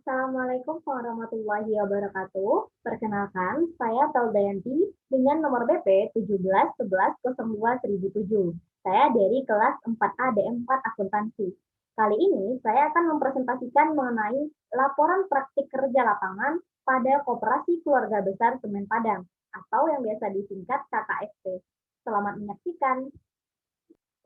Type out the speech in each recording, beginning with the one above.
Assalamualaikum warahmatullahi wabarakatuh. Perkenalkan, saya Teldayanti dengan nomor BP 1711021007. Saya dari kelas 4A D4 Akuntansi. Kali ini saya akan mempresentasikan mengenai laporan praktik kerja lapangan pada Koperasi Keluarga Besar Semen Padang atau yang biasa disingkat KKSP. Selamat menyaksikan.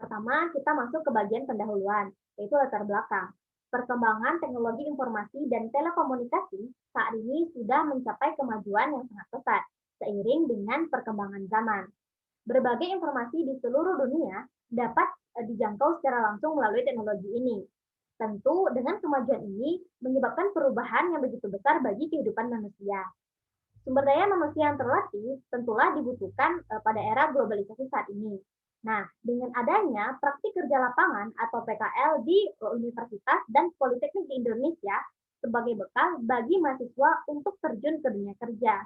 Pertama, kita masuk ke bagian pendahuluan, yaitu latar belakang. Perkembangan teknologi informasi dan telekomunikasi saat ini sudah mencapai kemajuan yang sangat pesat, seiring dengan perkembangan zaman. Berbagai informasi di seluruh dunia dapat dijangkau secara langsung melalui teknologi ini. Tentu, dengan kemajuan ini menyebabkan perubahan yang begitu besar bagi kehidupan manusia. Sumber daya manusia yang terlatih tentulah dibutuhkan pada era globalisasi saat ini. Nah, dengan adanya praktik kerja lapangan atau PKL di universitas dan politeknik di Indonesia sebagai bekal bagi mahasiswa untuk terjun ke dunia kerja.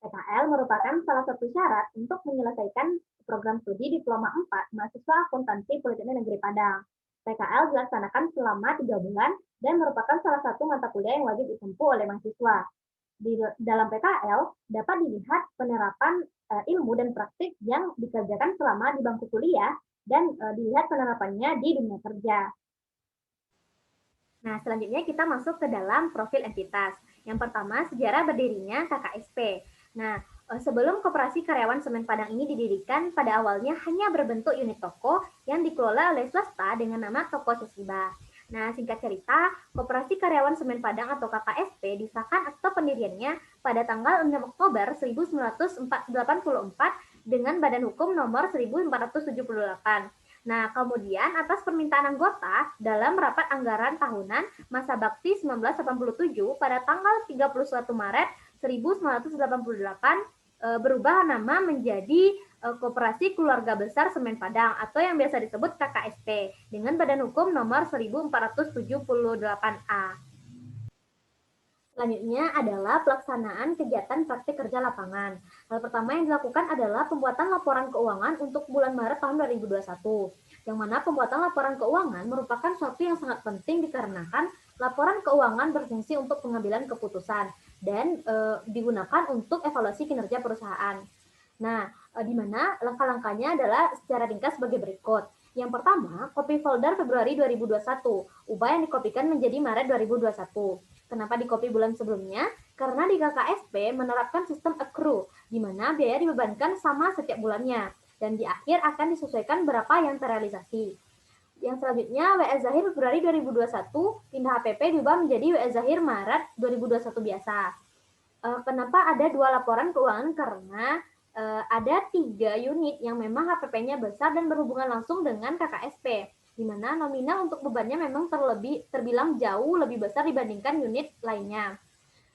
PKL merupakan salah satu syarat untuk menyelesaikan program studi Diploma 4 Mahasiswa Akuntansi Politeknik Negeri Padang. PKL dilaksanakan selama 3 bulan dan merupakan salah satu mata kuliah yang wajib ditempuh oleh mahasiswa. Di dalam PKL dapat dilihat penerapan ilmu dan praktik yang dikerjakan selama di bangku kuliah dan dilihat penerapannya di dunia kerja. Nah, selanjutnya kita masuk ke dalam profil entitas. Yang pertama, sejarah berdirinya KKSP. Nah, sebelum Koperasi Karyawan Semen Padang ini didirikan, pada awalnya hanya berbentuk unit toko yang dikelola oleh swasta dengan nama Toko Sesiba. Nah, singkat cerita, Koperasi Karyawan Semen Padang atau KKSP disahkan akte pendiriannya pada tanggal 6 Oktober 1984 dengan Badan Hukum nomor 1478. Nah, kemudian atas permintaan anggota dalam rapat anggaran tahunan masa bakti 1987 pada tanggal 31 Maret 1988 berubah nama menjadi Koperasi Keluarga Besar Semen Padang atau yang biasa disebut KKSP dengan Badan Hukum nomor 1478A. Selanjutnya adalah pelaksanaan kegiatan praktik kerja lapangan. Hal pertama yang dilakukan adalah pembuatan laporan keuangan untuk bulan Maret tahun 2021, yang mana pembuatan laporan keuangan merupakan suatu yang sangat penting dikarenakan laporan keuangan berfungsi untuk pengambilan keputusan dan digunakan untuk evaluasi kinerja perusahaan. Nah, di mana langkah-langkahnya adalah secara ringkas sebagai berikut. Yang pertama, copy folder Februari 2021, ubah yang dikopikan menjadi Maret 2021. Kenapa di copy bulan sebelumnya? Karena di KKSP menerapkan sistem accrue, di mana biaya dibebankan sama setiap bulannya, dan di akhir akan disesuaikan berapa yang terrealisasi. Yang selanjutnya, WS Zahir Februari 2021, pindah HPP diubah menjadi WS Zahir Maret 2021 biasa. Kenapa ada 2 laporan keuangan? Karena ada 3 unit yang memang HPP-nya besar dan berhubungan langsung dengan KKSP, di mana nominal untuk bebannya memang terbilang jauh lebih besar dibandingkan unit lainnya.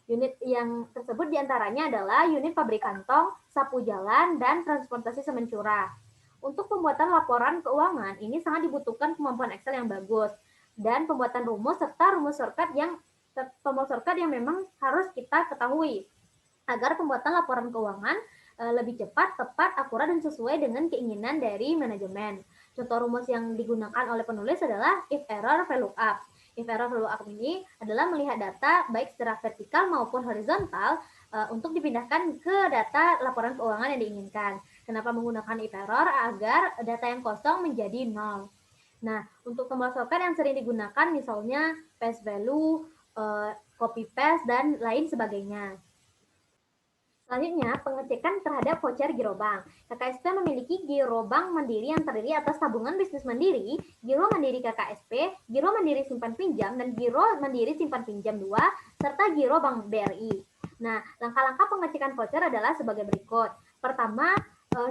Unit yang tersebut diantaranya adalah unit pabrik kantong, sapu jalan, dan transportasi semen curah. Untuk pembuatan laporan keuangan, ini sangat dibutuhkan kemampuan Excel yang bagus, dan pembuatan rumus serta rumus shortcut yang memang harus kita ketahui, agar pembuatan laporan keuangan lebih cepat, tepat, akurat, dan sesuai dengan keinginan dari manajemen. Contoh rumus yang digunakan oleh penulis adalah if error VLOOKUP. If error VLOOKUP ini adalah melihat data baik secara vertikal maupun horizontal untuk dipindahkan ke data laporan keuangan yang diinginkan. Kenapa menggunakan if error? Agar data yang kosong menjadi nol. Nah, untuk tombol shortcut yang sering digunakan misalnya paste value, copy paste, dan lain sebagainya. Selanjutnya, pengecekan terhadap voucher Girobank. KKSP memiliki Girobank Mandiri yang terdiri atas tabungan bisnis mandiri, Giro Mandiri KKSP, Giro Mandiri Simpan Pinjam, dan Giro Mandiri Simpan Pinjam 2, serta Giro Bank BRI. Nah, langkah-langkah pengecekan voucher adalah sebagai berikut. Pertama,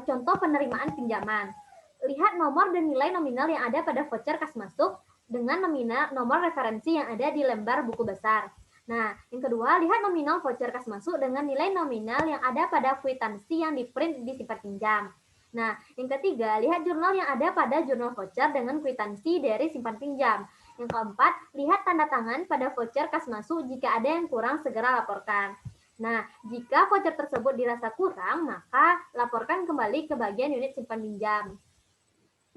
contoh penerimaan pinjaman. Lihat nomor dan nilai nominal yang ada pada voucher kas masuk dengan nomor referensi yang ada di lembar buku besar. Nah, yang kedua, lihat nominal voucher kas masuk dengan nilai nominal yang ada pada kwitansi yang di-print di simpan pinjam. Nah, yang ketiga, lihat jurnal yang ada pada jurnal voucher dengan kwitansi dari simpan pinjam. Yang keempat, lihat tanda tangan pada voucher kas masuk jika ada yang kurang segera laporkan. Nah, jika voucher tersebut dirasa kurang, maka laporkan kembali ke bagian unit simpan pinjam.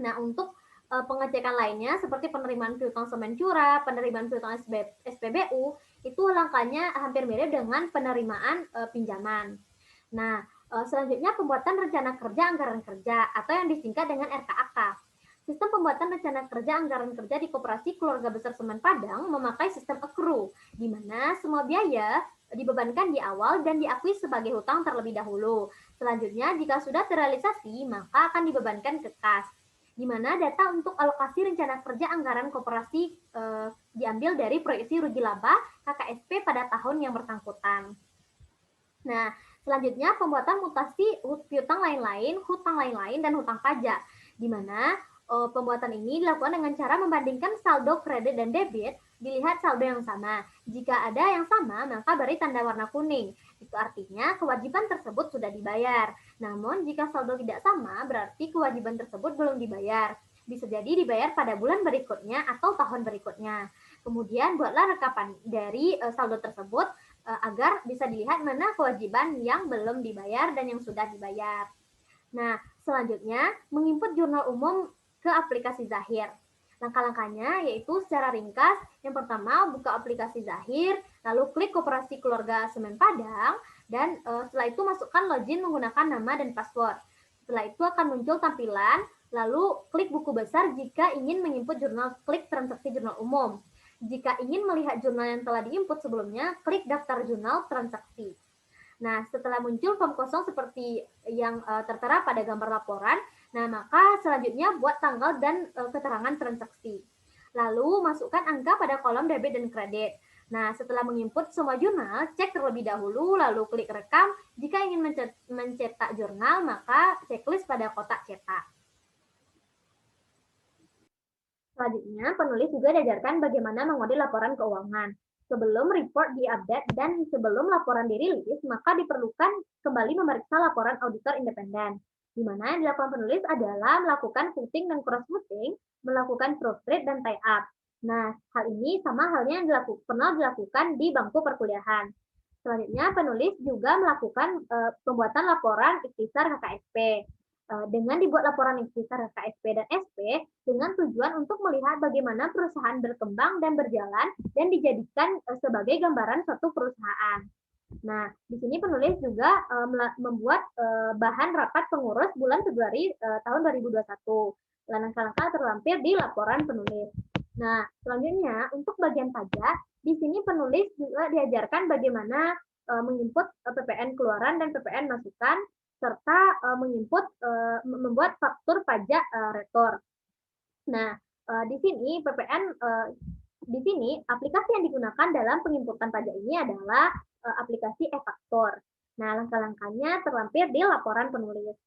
Nah, untuk pengecekan lainnya seperti penerimaan piutang semen curah, penerimaan piutang SPBU, itu langkahnya hampir mirip dengan penerimaan pinjaman. Nah, selanjutnya pembuatan rencana kerja anggaran kerja atau yang disingkat dengan RKAK. Sistem pembuatan rencana kerja anggaran kerja di Koperasi Keluarga Besar Semen Padang memakai sistem accrue, di mana semua biaya dibebankan di awal dan diakui sebagai hutang terlebih dahulu. Selanjutnya, jika sudah terrealisasi, maka akan dibebankan ke kas, di mana data untuk alokasi rencana kerja anggaran koperasi diambil dari proyeksi rugi laba KKSP pada tahun yang bersangkutan. Nah, selanjutnya pembuatan mutasi piutang lain-lain, hutang lain-lain, dan hutang pajak, di mana pembuatan ini dilakukan dengan cara membandingkan saldo kredit dan debit, dilihat saldo yang sama. Jika ada yang sama, maka beri tanda warna kuning. Itu artinya kewajiban tersebut sudah dibayar. Namun, jika saldo tidak sama, berarti kewajiban tersebut belum dibayar. Bisa jadi dibayar pada bulan berikutnya atau tahun berikutnya. Kemudian, buatlah rekapan dari saldo tersebut agar bisa dilihat mana kewajiban yang belum dibayar dan yang sudah dibayar. Nah, selanjutnya, menginput jurnal umum ke aplikasi Zahir. Langkah-langkahnya yaitu secara ringkas, yang pertama buka aplikasi Zahir, lalu klik Koperasi Keluarga Semen Padang, dan setelah itu masukkan login menggunakan nama dan password. Setelah itu akan muncul tampilan, lalu klik buku besar jika ingin menginput jurnal, klik transaksi jurnal umum. Jika ingin melihat jurnal yang telah diinput sebelumnya, klik daftar jurnal transaksi. Nah, setelah muncul form kosong seperti yang tertera pada gambar laporan, nah maka selanjutnya buat tanggal dan keterangan transaksi. Lalu masukkan angka pada kolom debit dan kredit. Nah, setelah menginput semua jurnal, cek terlebih dahulu, lalu klik rekam. Jika ingin mencetak jurnal, maka checklist pada kotak cetak. Selanjutnya, penulis juga diajarkan bagaimana mengodit laporan keuangan. Sebelum report diupdate dan sebelum laporan dirilis, maka diperlukan kembali memeriksa laporan auditor independen. Di mana yang dilakukan penulis adalah melakukan footing dan cross-footing, melakukan proofread dan tie-up. Nah, hal ini sama halnya yang pernah dilakukan di bangku perkuliahan. Selanjutnya, penulis juga melakukan pembuatan laporan ikhtisar KKSP. Dengan dibuat laporan ikhtisar KSP dan SP dengan tujuan untuk melihat bagaimana perusahaan berkembang dan berjalan dan dijadikan sebagai gambaran suatu perusahaan. Nah, di sini penulis juga membuat bahan rapat pengurus bulan Februari tahun 2021. Langkah-langkah terlampir di laporan penulis. Nah, selanjutnya untuk bagian pajak, di sini penulis juga diajarkan bagaimana menginput PPN keluaran dan PPN masukan, serta membuat faktur pajak retor. Nah, di sini PPN di sini aplikasi yang digunakan dalam penginputan pajak ini adalah aplikasi e-faktur. Nah, langkah-langkahnya terlampir di laporan penulis.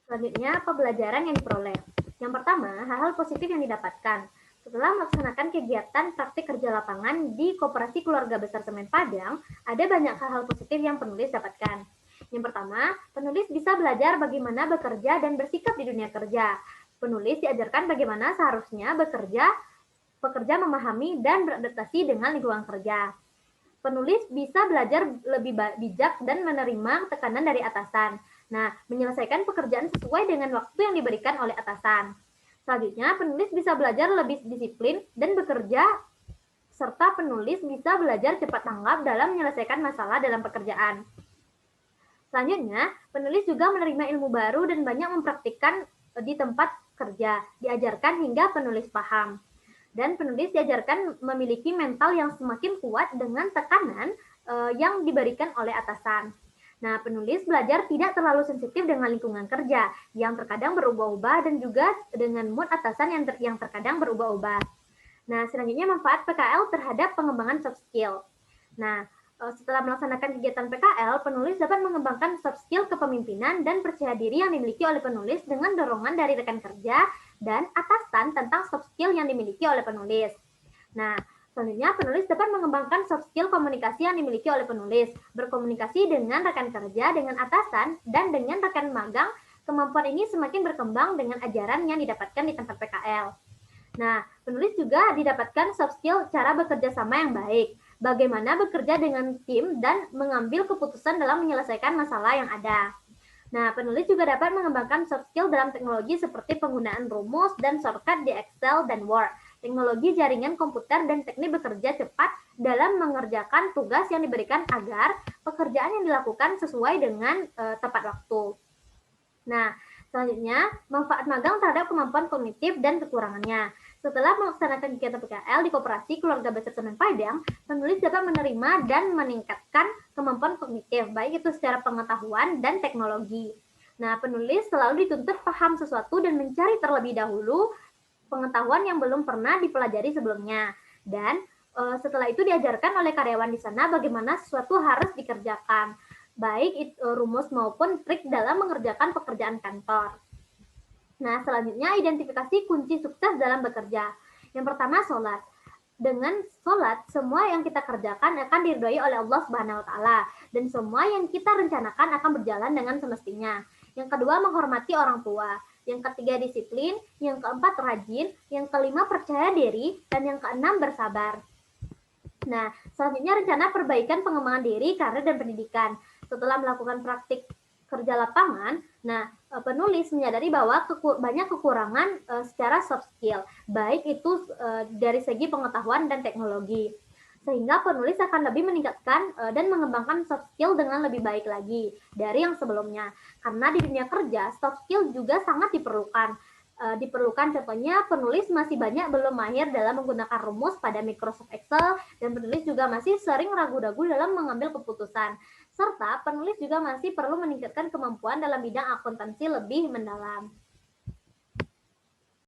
Selanjutnya, pembelajaran yang diperoleh. Yang pertama, hal-hal positif yang didapatkan. Setelah melaksanakan kegiatan praktik kerja lapangan di Koperasi Keluarga Besar Semen Padang, ada banyak hal-hal positif yang penulis dapatkan. Yang pertama, penulis bisa belajar bagaimana bekerja dan bersikap di dunia kerja. Penulis diajarkan bagaimana seharusnya pekerja memahami dan beradaptasi dengan lingkungan kerja. Penulis bisa belajar lebih bijak dan menerima tekanan dari atasan. Nah, menyelesaikan pekerjaan sesuai dengan waktu yang diberikan oleh atasan. Selanjutnya, penulis bisa belajar lebih disiplin dan bekerja, serta penulis bisa belajar cepat tanggap dalam menyelesaikan masalah dalam pekerjaan. Selanjutnya, penulis juga menerima ilmu baru dan banyak mempraktikkan di tempat kerja, diajarkan hingga penulis paham. Dan penulis diajarkan memiliki mental yang semakin kuat dengan tekanan yang diberikan oleh atasan. Nah, penulis belajar tidak terlalu sensitif dengan lingkungan kerja yang terkadang berubah-ubah dan juga dengan mood atasan yang terkadang berubah-ubah. Nah, selanjutnya manfaat PKL terhadap pengembangan soft skill. Nah, setelah melaksanakan kegiatan PKL, penulis dapat mengembangkan soft skill kepemimpinan dan percaya diri yang dimiliki oleh penulis dengan dorongan dari rekan kerja dan atasan tentang soft skill yang dimiliki oleh penulis. Nah, selanjutnya, penulis dapat mengembangkan soft skill komunikasi yang dimiliki oleh penulis, berkomunikasi dengan rekan kerja, dengan atasan, dan dengan rekan magang. Kemampuan ini semakin berkembang dengan ajaran yang didapatkan di tempat PKL. Nah, penulis juga didapatkan soft skill cara bekerja sama yang baik, bagaimana bekerja dengan tim dan mengambil keputusan dalam menyelesaikan masalah yang ada. Nah, penulis juga dapat mengembangkan soft skill dalam teknologi seperti penggunaan rumus dan shortcut di Excel dan Word, teknologi jaringan komputer dan teknik bekerja cepat dalam mengerjakan tugas yang diberikan agar pekerjaan yang dilakukan sesuai dengan tepat waktu. Nah, selanjutnya, manfaat magang terhadap kemampuan kognitif dan kekurangannya. Setelah melaksanakan kegiatan PKL di Koperasi Keluarga Besar Semen Padang, penulis dapat menerima dan meningkatkan kemampuan kognitif, baik itu secara pengetahuan dan teknologi. Nah, penulis selalu dituntut paham sesuatu dan mencari terlebih dahulu pengetahuan yang belum pernah dipelajari sebelumnya. Dan setelah itu diajarkan oleh karyawan di sana bagaimana sesuatu harus dikerjakan, baik itu rumus maupun trik dalam mengerjakan pekerjaan kantor. Nah, selanjutnya identifikasi kunci sukses dalam bekerja. Yang pertama, sholat. Dengan sholat, semua yang kita kerjakan akan diridhoi oleh Allah Subhanahu wa Ta'ala, dan semua yang kita rencanakan akan berjalan dengan semestinya. Yang kedua, menghormati orang tua. Yang ketiga, disiplin. Yang keempat, rajin. Yang kelima, percaya diri. Dan yang keenam, bersabar. Nah, selanjutnya rencana perbaikan pengembangan diri, karir, dan pendidikan. Setelah melakukan praktik kerja lapangan, nah penulis menyadari bahwa banyak kekurangan secara soft skill, baik itu dari segi pengetahuan dan teknologi. Sehingga penulis akan lebih meningkatkan dan mengembangkan soft skill dengan lebih baik lagi dari yang sebelumnya. Karena di dunia kerja, soft skill juga sangat diperlukan. Contohnya penulis masih banyak belum mahir dalam menggunakan rumus pada Microsoft Excel, dan penulis juga masih sering ragu-ragu dalam mengambil keputusan. Serta penulis juga masih perlu meningkatkan kemampuan dalam bidang akuntansi lebih mendalam.